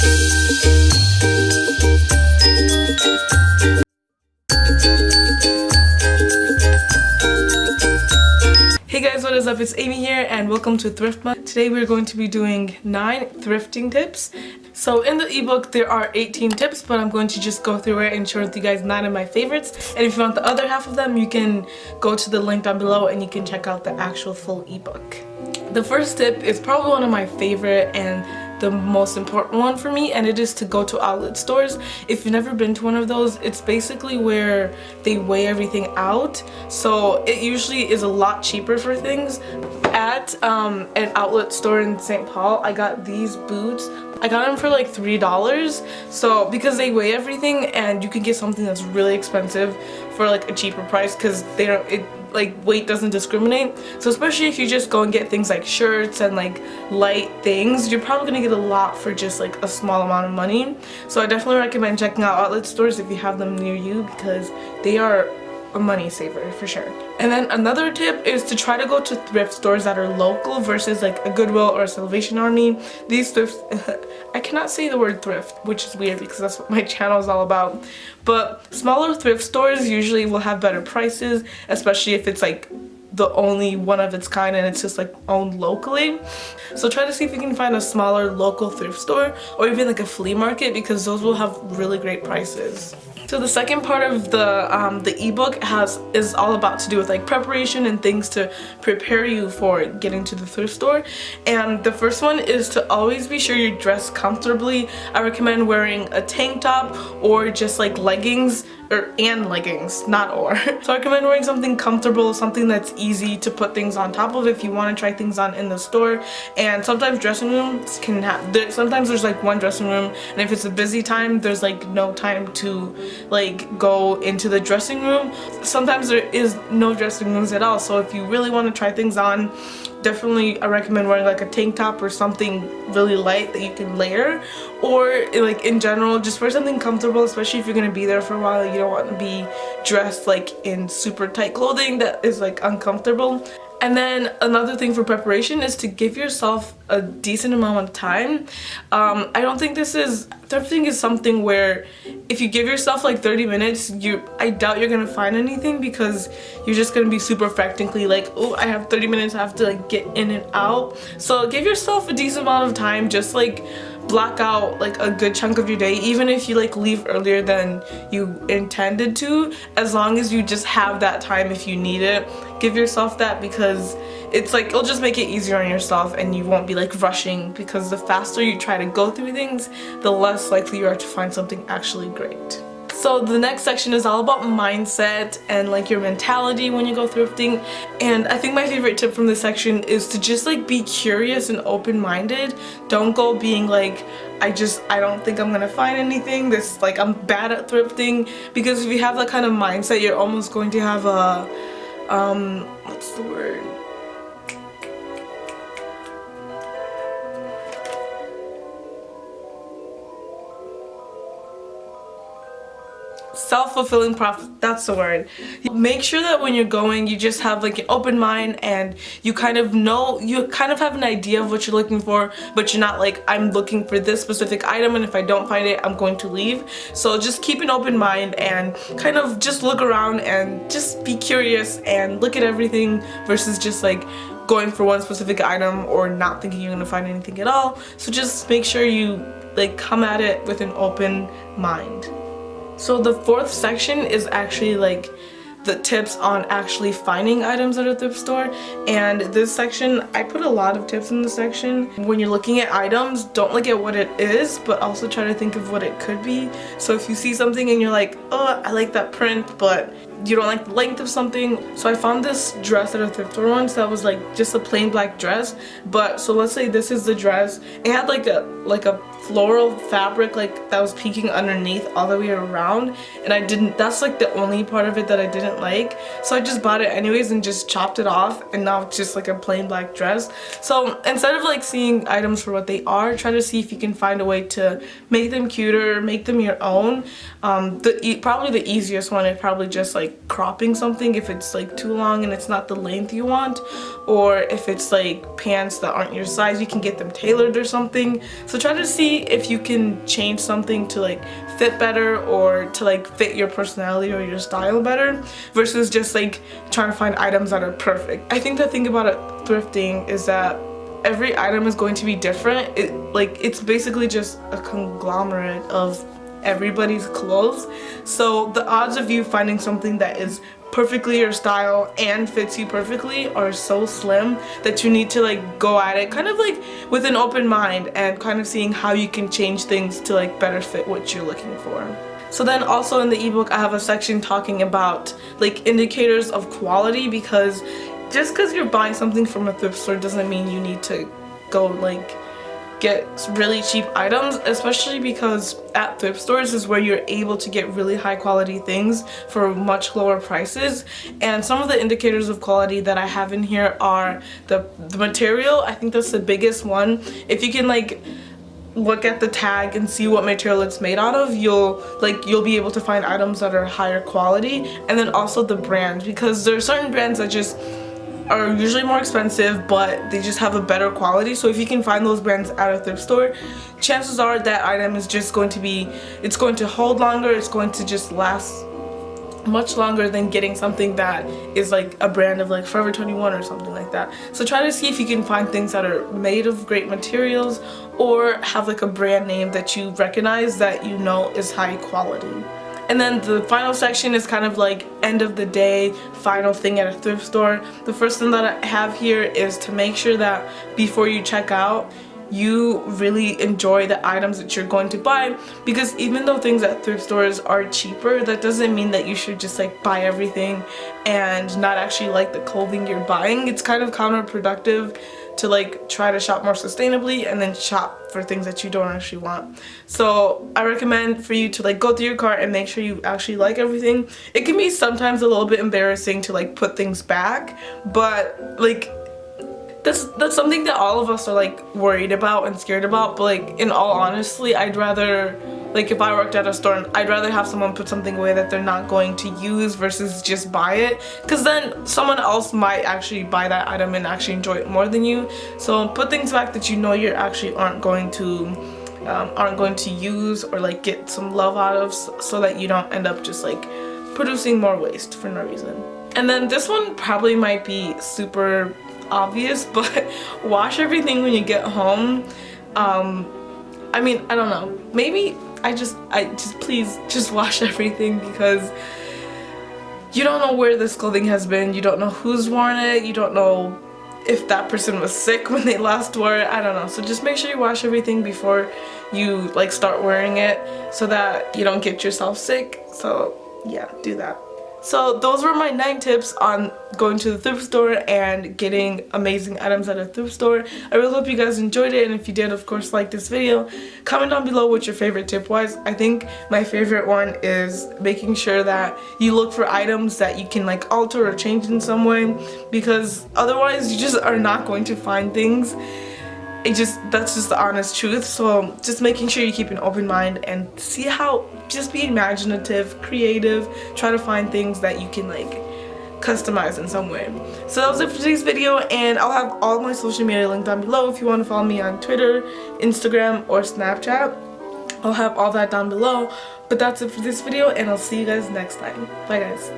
Hey guys, what is up? It's Amy here and welcome to THRIFTMAS. Today we're going to be doing 9 thrifting tips. So in the ebook there are 18 tips, but I'm going to just go through it and share with you guys 9 of my favorites. And if you want the other half of them, you can go to the link down below and you can check out the actual full ebook. The first tip is probably one of my favorite and the most important one for me, and it is to go to outlet stores. If you've never been to one of those, it's basically where they weigh everything out, so it usually is a lot cheaper for things. At an outlet store in St. Paul, I got these boots. I got them for like $3, so because they weigh everything and you can get something that's really expensive for like a cheaper price because they don't, like weight doesn't discriminate. So especially if you just go and get things like shirts and like light things, you're probably gonna get a lot for just like a small amount of money. So I definitely recommend checking out outlet stores if you have them near you, because they are a money saver for sure. And then another tip is to try to go to thrift stores that are local versus like a Goodwill or a Salvation Army. These thrifts, I cannot say the word thrift, which is weird because that's what my channel is all about. But smaller thrift stores usually will have better prices, especially if it's like the only one of its kind and it's just like owned locally. So try to see if you can find a smaller local thrift store or even like a flea market, because those will have really great prices. So the second part of the ebook is all about to do with like preparation and things to prepare you for getting to the thrift store. And the first one is to always be sure you're dressed comfortably. I recommend wearing a tank top or just like leggings, and leggings, not or. So I recommend wearing something comfortable, something that's easy to put things on top of if you want to try things on in the store. And sometimes dressing rooms can have, sometimes there's like one dressing room, and if it's a busy time, there's like no time to like go into the dressing room. Sometimes there is no dressing rooms at all. So if you really want to try things on, definitely I recommend wearing like a tank top or something really light that you can layer, or like in general just wear something comfortable, especially if you're gonna be there for a while. You don't want to be dressed like in super tight clothing that is like uncomfortable. And then another thing for preparation is to give yourself a decent amount of time. I don't think thrifting is something where if you give yourself like 30 minutes, I doubt you're gonna find anything, because you're just gonna be super frantically like, oh, I have 30 minutes, I have to like get in and out. So give yourself a decent amount of time, just like block out like a good chunk of your day, even if you like leave earlier than you intended to, as long as you just have that time if you need it. Give yourself that, because it's like it'll just make it easier on yourself and you won't be like rushing, because the faster you try to go through things, the less likely you are to find something actually great. So the next section is all about mindset and like your mentality when you go thrifting. And I think my favorite tip from this section is to just like be curious and open-minded. Don't go being like, I don't think I'm gonna find anything, like I'm bad at thrifting. Because if you have that kind of mindset, you're almost going to have a what's the word? Self-fulfilling prophecy, that's the word. Make sure that when you're going, you just have like an open mind and you kind of have an idea of what you're looking for, but you're not like, I'm looking for this specific item and if I don't find it, I'm going to leave. So just keep an open mind and kind of just look around and just be curious and look at everything, versus just like going for one specific item or not thinking you're gonna find anything at all. So just make sure you like come at it with an open mind. So the fourth section is actually like the tips on actually finding items at a thrift store. And this section, I put a lot of tips in this section. When you're looking at items, don't look at what it is, but also try to think of what it could be. So if you see something and you're like, oh, I like that print, but you don't like the length of something. So I found this dress at a thrift store once that was like just a plain black dress, but so let's say this is the dress. It had like a floral fabric like that was peeking underneath all the way around, and that's like the only part of it that I didn't like. So I just bought it anyways and just chopped it off, and now it's just like a plain black dress. So instead of like seeing items for what they are, try to see if you can find a way to make them cuter, make them your own. Probably the easiest one is probably just like like cropping something if it's like too long and it's not the length you want, or if it's like pants that aren't your size, you can get them tailored or something. So try to see if you can change something to like fit better or to like fit your personality or your style better, versus just like trying to find items that are perfect. I think the thing about it, thrifting, is that every item is going to be different. It's basically just a conglomerate of everybody's clothes, so the odds of you finding something that is perfectly your style and fits you perfectly are so slim that you need to like go at it kind of like with an open mind and kind of seeing how you can change things to like better fit what you're looking for. So then also in the ebook I have a section talking about like indicators of quality, because just because you're buying something from a thrift store doesn't mean you need to go like get really cheap items, especially because at thrift stores is where you're able to get really high quality things for much lower prices. And some of the indicators of quality that I have in here are the material. I think that's the biggest one. If you can like look at the tag and see what material it's made out of, you'll be able to find items that are higher quality. And then also the brand, because there are certain brands that just are usually more expensive but they just have a better quality. So if you can find those brands at a thrift store, chances are that item is just going to be, it's going to hold longer, it's going to just last much longer than getting something that is like a brand of like Forever 21 or something like that. So try to see if you can find things that are made of great materials or have like a brand name that you recognize that you know is high quality. And then the final section is kind of like end of the day, final thing at a thrift store. The first thing that I have here is to make sure that before you check out, you really enjoy the items that you're going to buy, because even though things at thrift stores are cheaper, that doesn't mean that you should just like buy everything and not actually like the clothing you're buying. It's kind of counterproductive to like try to shop more sustainably and then shop for things that you don't actually want. So I recommend for you to like go through your cart and make sure you actually like everything. It can be sometimes a little bit embarrassing to like put things back, but like that's something that all of us are like worried about and scared about. But like in all honesty, I'd rather, like if I worked at a store, I'd rather have someone put something away that they're not going to use versus just buy it, because then someone else might actually buy that item and actually enjoy it more than you. So put things back that you know you actually aren't going to use or like get some love out of, so that you don't end up just like producing more waste for no reason. And then this one probably might be super obvious, but wash everything when you get home. I mean, I don't know, maybe please just wash everything, because you don't know where this clothing has been, you don't know who's worn it, you don't know if that person was sick when they last wore it, I don't know. So just make sure you wash everything before you like start wearing it, so that you don't get yourself sick. So yeah, do that. So those were my 9 tips on going to the thrift store and getting amazing items at a thrift store. I really hope you guys enjoyed it, and if you did, of course, like this video. Comment down below what your favorite tip was. I think my favorite one is making sure that you look for items that you can like alter or change in some way, because otherwise you just are not going to find things. That's just the honest truth. So just making sure you keep an open mind and see how, just be imaginative, creative, try to find things that you can like customize in some way. So that was it for today's video, and I'll have all my social media linked down below if you want to follow me on Twitter, Instagram, or Snapchat. I'll have all that down below. But that's it for this video, and I'll see you guys next time. Bye guys.